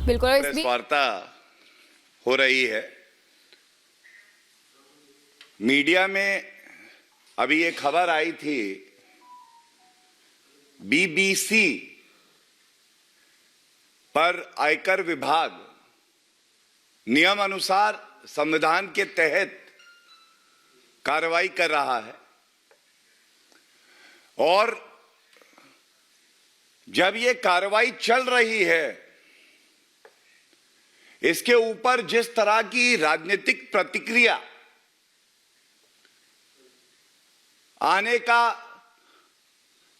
बिल्कुल। प्रेस वार्ता हो रही है। मीडिया में अभी ये खबर आई थी, बीबीसी पर आयकर विभाग नियम अनुसार संविधान के तहत कार्रवाई कर रहा है और जब ये कार्रवाई चल रही है, इसके ऊपर जिस तरह की राजनीतिक प्रतिक्रिया आने का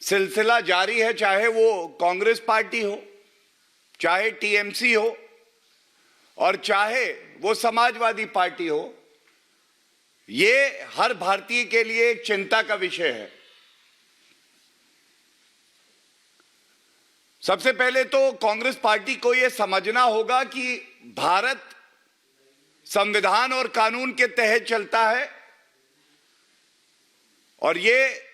सिलसिला जारी है, चाहे वो कांग्रेस पार्टी हो, चाहे टीएमसी हो और चाहे वो समाजवादी पार्टी हो, ये हर भारतीय के लिए एक चिंता का विषय है। सबसे पहले तो कांग्रेस पार्टी को यह समझना होगा कि भारत संविधान और कानून के तहत चलता है और ये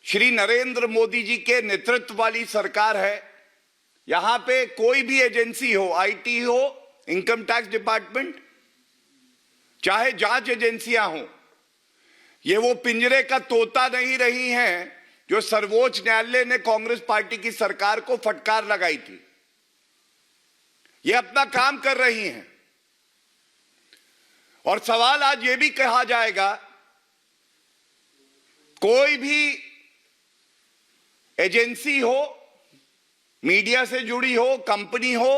श्री नरेंद्र मोदी जी के नेतृत्व वाली सरकार है। यहां पे कोई भी एजेंसी हो, आईटी हो, इनकम टैक्स डिपार्टमेंट, चाहे जांच एजेंसियां हो, ये वो पिंजरे का तोता नहीं रही हैं जो सर्वोच्च न्यायालय ने कांग्रेस पार्टी की सरकार को फटकार लगाई थी। ये अपना काम कर रही हैं और सवाल आज ये भी कहा जाएगा, कोई भी एजेंसी हो, मीडिया से जुड़ी हो, कंपनी हो,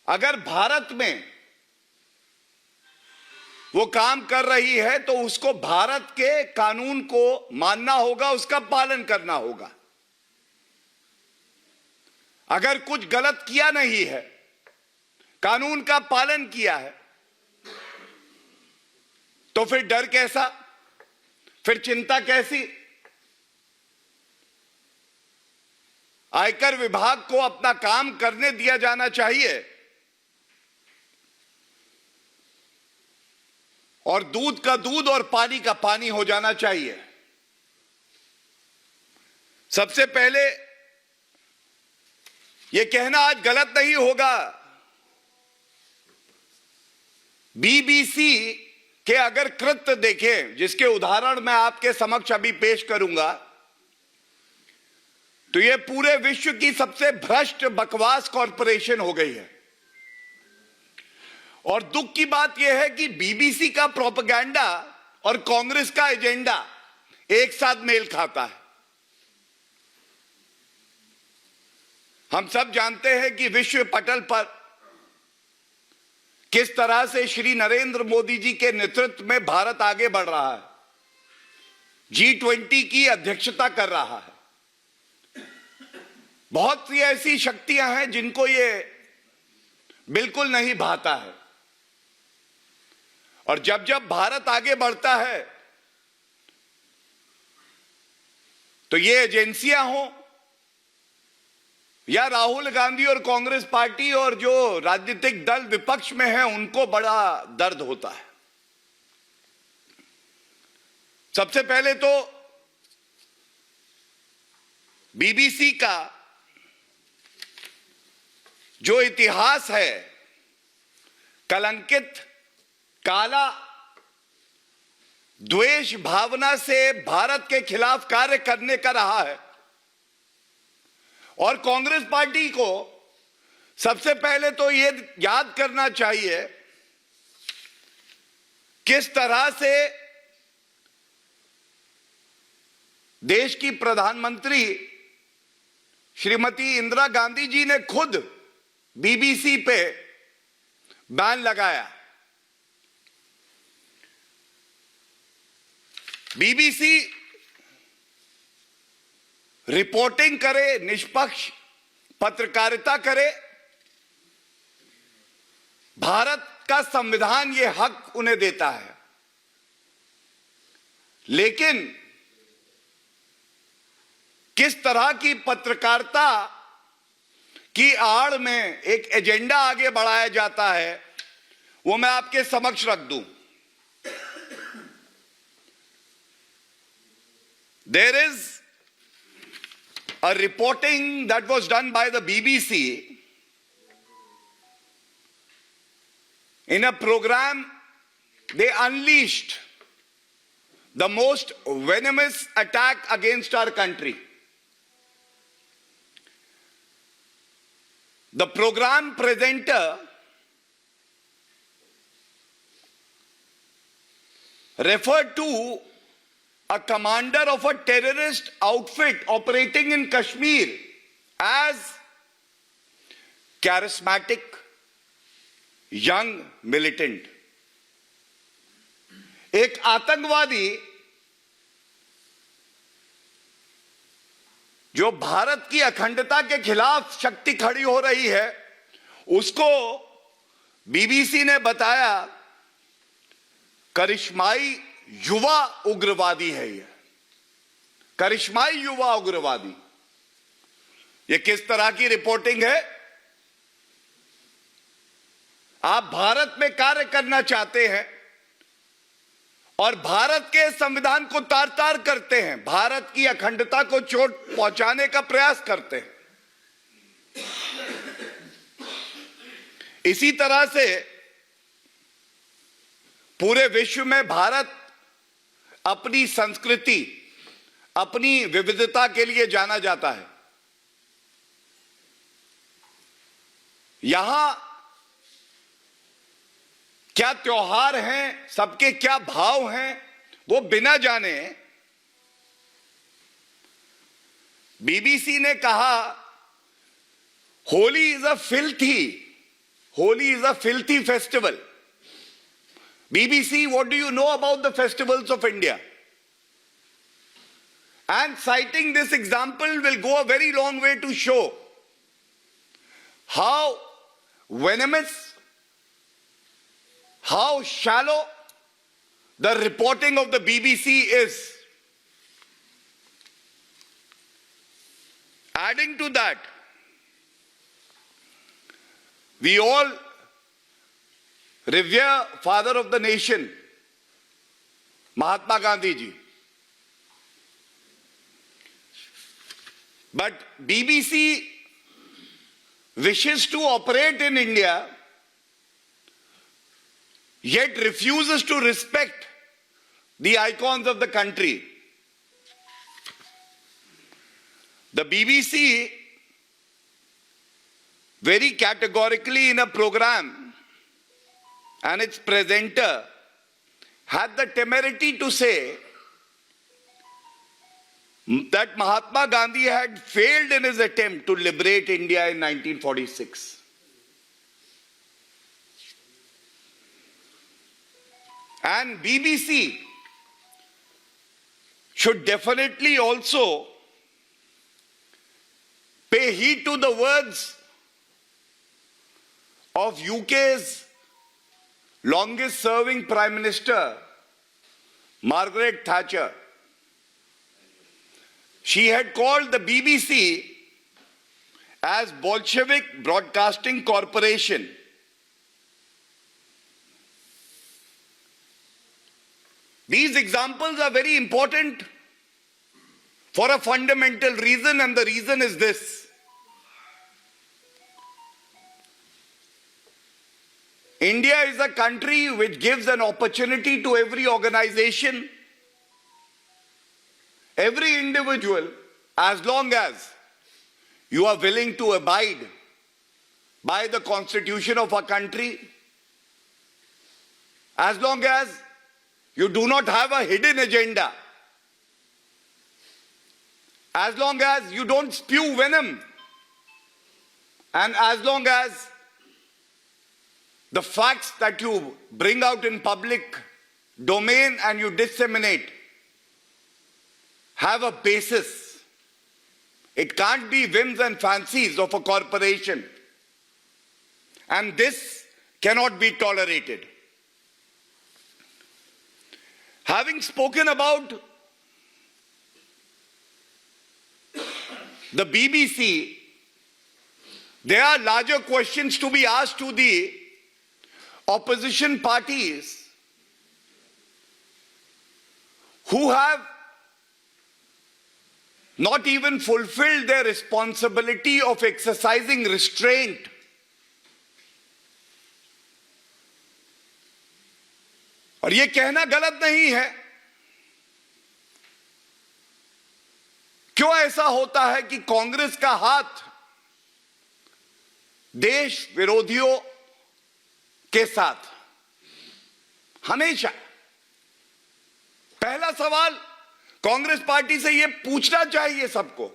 अगर भारत में वो काम कर रही है तो उसको भारत के कानून को मानना होगा, उसका पालन करना होगा। अगर कुछ गलत किया नहीं है, कानून का पालन किया है, तो फिर डर कैसा, फिर चिंता कैसी? आयकर विभाग को अपना काम करने दिया जाना चाहिए और दूध का दूध और पानी का पानी हो जाना चाहिए। सबसे पहले यह कहना आज गलत नहीं होगा, बीबीसी के अगर कृत्य देखें, जिसके उदाहरण मैं आपके समक्ष अभी पेश करूंगा, तो यह पूरे विश्व की सबसे भ्रष्ट बकवास कॉरपोरेशन हो गई है। और दुख की बात यह है कि बीबीसी का प्रोपेगेंडा और कांग्रेस का एजेंडा एक साथ मेल खाता है। हम सब जानते हैं कि विश्व पटल पर किस तरह से श्री नरेंद्र मोदी जी के नेतृत्व में भारत आगे बढ़ रहा है, G20 की अध्यक्षता कर रहा है। बहुत सी ऐसी शक्तियां हैं जिनको ये बिल्कुल नहीं भाता है और जब जब भारत आगे बढ़ता है तो ये एजेंसियां हों या राहुल गांधी और कांग्रेस पार्टी और जो राजनीतिक दल विपक्ष में है, उनको बड़ा दर्द होता है। सबसे पहले तो बीबीसी का जो इतिहास है, कलंकित, काला, द्वेष भावना से भारत के खिलाफ कार्य करने का रहा है और कांग्रेस पार्टी को सबसे पहले तो यह याद करना चाहिए किस तरह से देश की प्रधानमंत्री श्रीमती इंदिरा गांधी जी ने खुद बीबीसी पे बैन लगाया। बीबीसी रिपोर्टिंग करे, निष्पक्ष पत्रकारिता करे, भारत का संविधान ये हक उन्हें देता है, लेकिन किस तरह की पत्रकारिता की आड़ में एक एजेंडा आगे बढ़ाया जाता है, वो मैं आपके समक्ष रख दूं। There is a reporting that was done by the BBC in a program. They unleashed the most venomous attack against our country. The program presenter referred to a commander of a terrorist outfit operating in Kashmir as charismatic, young militant. एक आतंकवादी जो भारत की अखंडता के खिलाफ शक्ति खड़ी हो रही है, उसको बीबीसी ने बताया करिश्माई युवा उग्रवादी है। ये करिश्माई युवा उग्रवादी, ये किस तरह की रिपोर्टिंग है? आप भारत में कार्य करना चाहते हैं और भारत के संविधान को तार तार करते हैं, भारत की अखंडता को चोट पहुंचाने का प्रयास करते हैं। इसी तरह से पूरे विश्व में भारत अपनी संस्कृति, अपनी विविधता के लिए जाना जाता है। यहां क्या त्योहार हैं, सबके क्या भाव हैं, वो बिना जाने बीबीसी ने कहा Holi is a filthy festival. BBC, what do you know about the festivals of India? And citing this example will go a very long way to show how venomous, how shallow the reporting of the BBC is. Adding to that, we all revere father of the nation, Mahatma Gandhi ji. But BBC wishes to operate in India, yet refuses to respect the icons of the country. The BBC very categorically in a program, and its presenter had the temerity to say that Mahatma Gandhi had failed in his attempt to liberate India in 1946. And BBC should definitely also pay heed to the words of UK's longest serving Prime Minister, Margaret Thatcher. She had called the BBC as Bolshevik Broadcasting Corporation. These examples are very important for a fundamental reason, and the reason is this. India is a country which gives an opportunity to every organization, every individual, as long as you are willing to abide by the constitution of our country, as long as you do not have a hidden agenda, as long as you don't spew venom, and as long as the facts that you bring out in public domain and you disseminate have a basis. It can't be whims and fancies of a corporation. And this cannot be tolerated. Having spoken about the BBC, there are larger questions to be asked to the opposition parties who have not even fulfilled their responsibility of exercising restraint. और यह कहना गलत नहीं है। क्यों ऐसा होता है कि कांग्रेस का हाथ देश विरोधियों के साथ हमेशा? पहला सवाल कांग्रेस पार्टी से यह पूछना चाहिए सबको।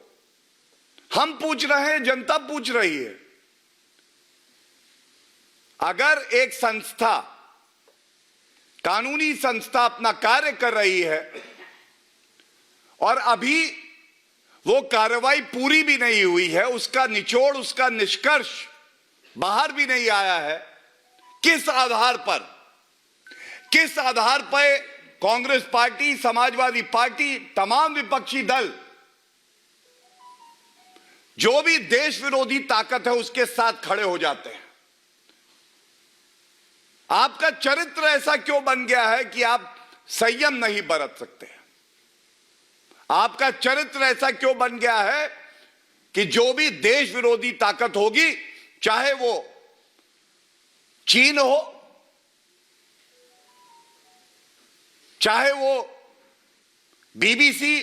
हम पूछ रहे हैं, जनता पूछ रही है। अगर एक संस्था, कानूनी संस्था अपना कार्य कर रही है और अभी वो कार्रवाई पूरी भी नहीं हुई है, उसका निचोड़, उसका निष्कर्ष बाहर भी नहीं आया है, किस आधार पर कांग्रेस पार्टी, समाजवादी पार्टी, तमाम विपक्षी दल, जो भी देश विरोधी ताकत है, उसके साथ खड़े हो जाते हैं? आपका चरित्र ऐसा क्यों बन गया है कि आप संयम नहीं बरत सकते? आपका चरित्र ऐसा क्यों बन गया है कि जो भी देश विरोधी ताकत होगी, चाहे वो चीन हो, चाहे वो बीबीसी,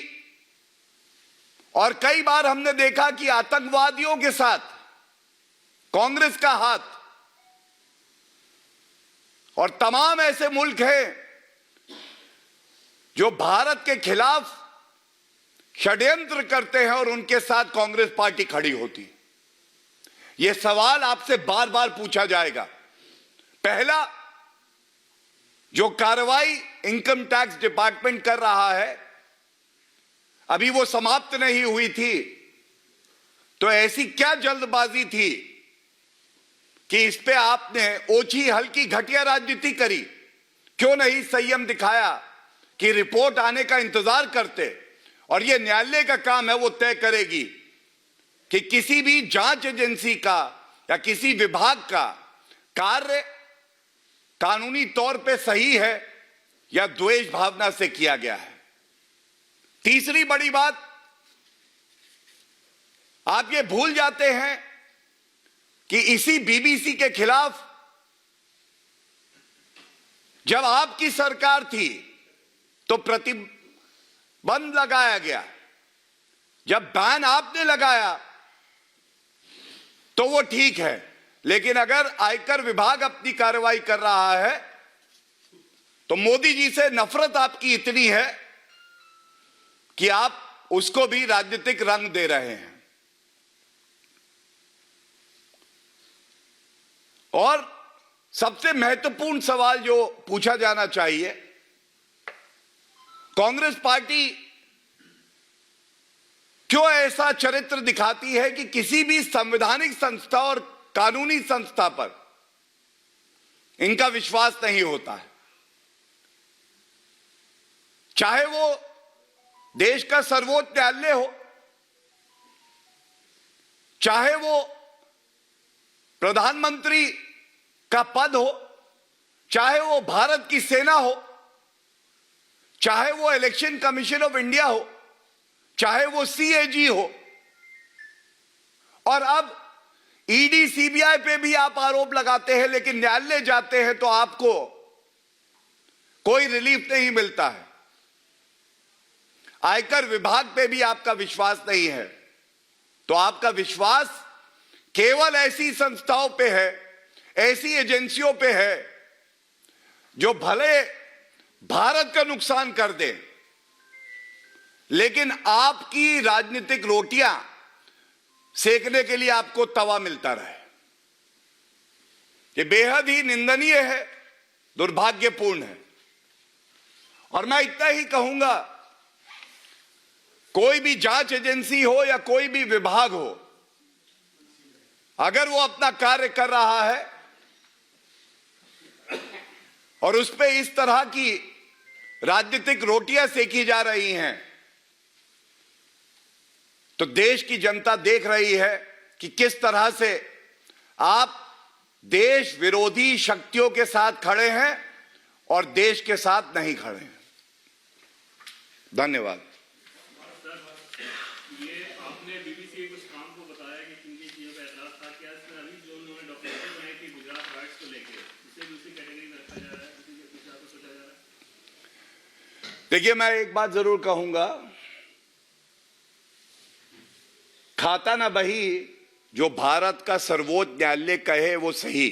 और कई बार हमने देखा कि आतंकवादियों के साथ कांग्रेस का हाथ, और तमाम ऐसे मुल्क हैं जो भारत के खिलाफ षड्यंत्र करते हैं और उनके साथ कांग्रेस पार्टी खड़ी होती। यह सवाल आपसे बार बार पूछा जाएगा। पहला, जो कार्रवाई इनकम टैक्स डिपार्टमेंट कर रहा है, अभी वो समाप्त नहीं हुई थी, तो ऐसी क्या जल्दबाजी थी कि इस पे आपने ओछी हल्की घटिया राजनीति करी? क्यों नहीं संयम दिखाया कि रिपोर्ट आने का इंतजार करते? और यह न्यायालय का काम है, वो तय करेगी कि किसी भी जांच एजेंसी का या किसी विभाग का कार्य कानूनी तौर पे सही है या द्वेष भावना से किया गया है। तीसरी बड़ी बात, आप ये भूल जाते हैं कि इसी बीबीसी के खिलाफ जब आपकी सरकार थी तो प्रतिबंध लगाया गया। जब बैन आपने लगाया तो वो ठीक है, लेकिन अगर आयकर विभाग अपनी कार्रवाई कर रहा है तो मोदी जी से नफरत आपकी इतनी है कि आप उसको भी राजनीतिक रंग दे रहे हैं। और सबसे महत्वपूर्ण सवाल जो पूछा जाना चाहिए, कांग्रेस पार्टी क्यों ऐसा चरित्र दिखाती है कि किसी भी संवैधानिक संस्था और कानूनी संस्था पर इनका विश्वास नहीं होता है? चाहे वो देश का सर्वोच्च न्यायालय हो, चाहे वो प्रधानमंत्री का पद हो, चाहे वो भारत की सेना हो, चाहे वो इलेक्शन कमीशन ऑफ इंडिया हो, चाहे वो सीएजी हो, और अब ईडी सीबीआई पे भी आप आरोप लगाते हैं, लेकिन न्यायालय जाते हैं तो आपको कोई रिलीफ नहीं मिलता है। आयकर विभाग पे भी आपका विश्वास नहीं है, तो आपका विश्वास केवल ऐसी संस्थाओं पे है, ऐसी एजेंसियों पे है जो भले भारत का नुकसान कर दे, लेकिन आपकी राजनीतिक रोटियां सेकने के लिए आपको तवा मिलता रहे। ये बेहद ही निंदनीय है, दुर्भाग्यपूर्ण है। और मैं इतना ही कहूंगा, कोई भी जांच एजेंसी हो या कोई भी विभाग हो, अगर वो अपना कार्य कर रहा है और उस पे इस तरह की राजनीतिक रोटियां सेकी जा रही हैं, तो देश की जनता देख रही है कि किस तरह से आप देश विरोधी शक्तियों के साथ खड़े हैं और देश के साथ नहीं खड़े हैं। धन्यवाद। देखिए, मैं एक बात जरूर कहूंगा, खाता ना बही जो भारत का सर्वोच्च न्यायालय कहे वो सही।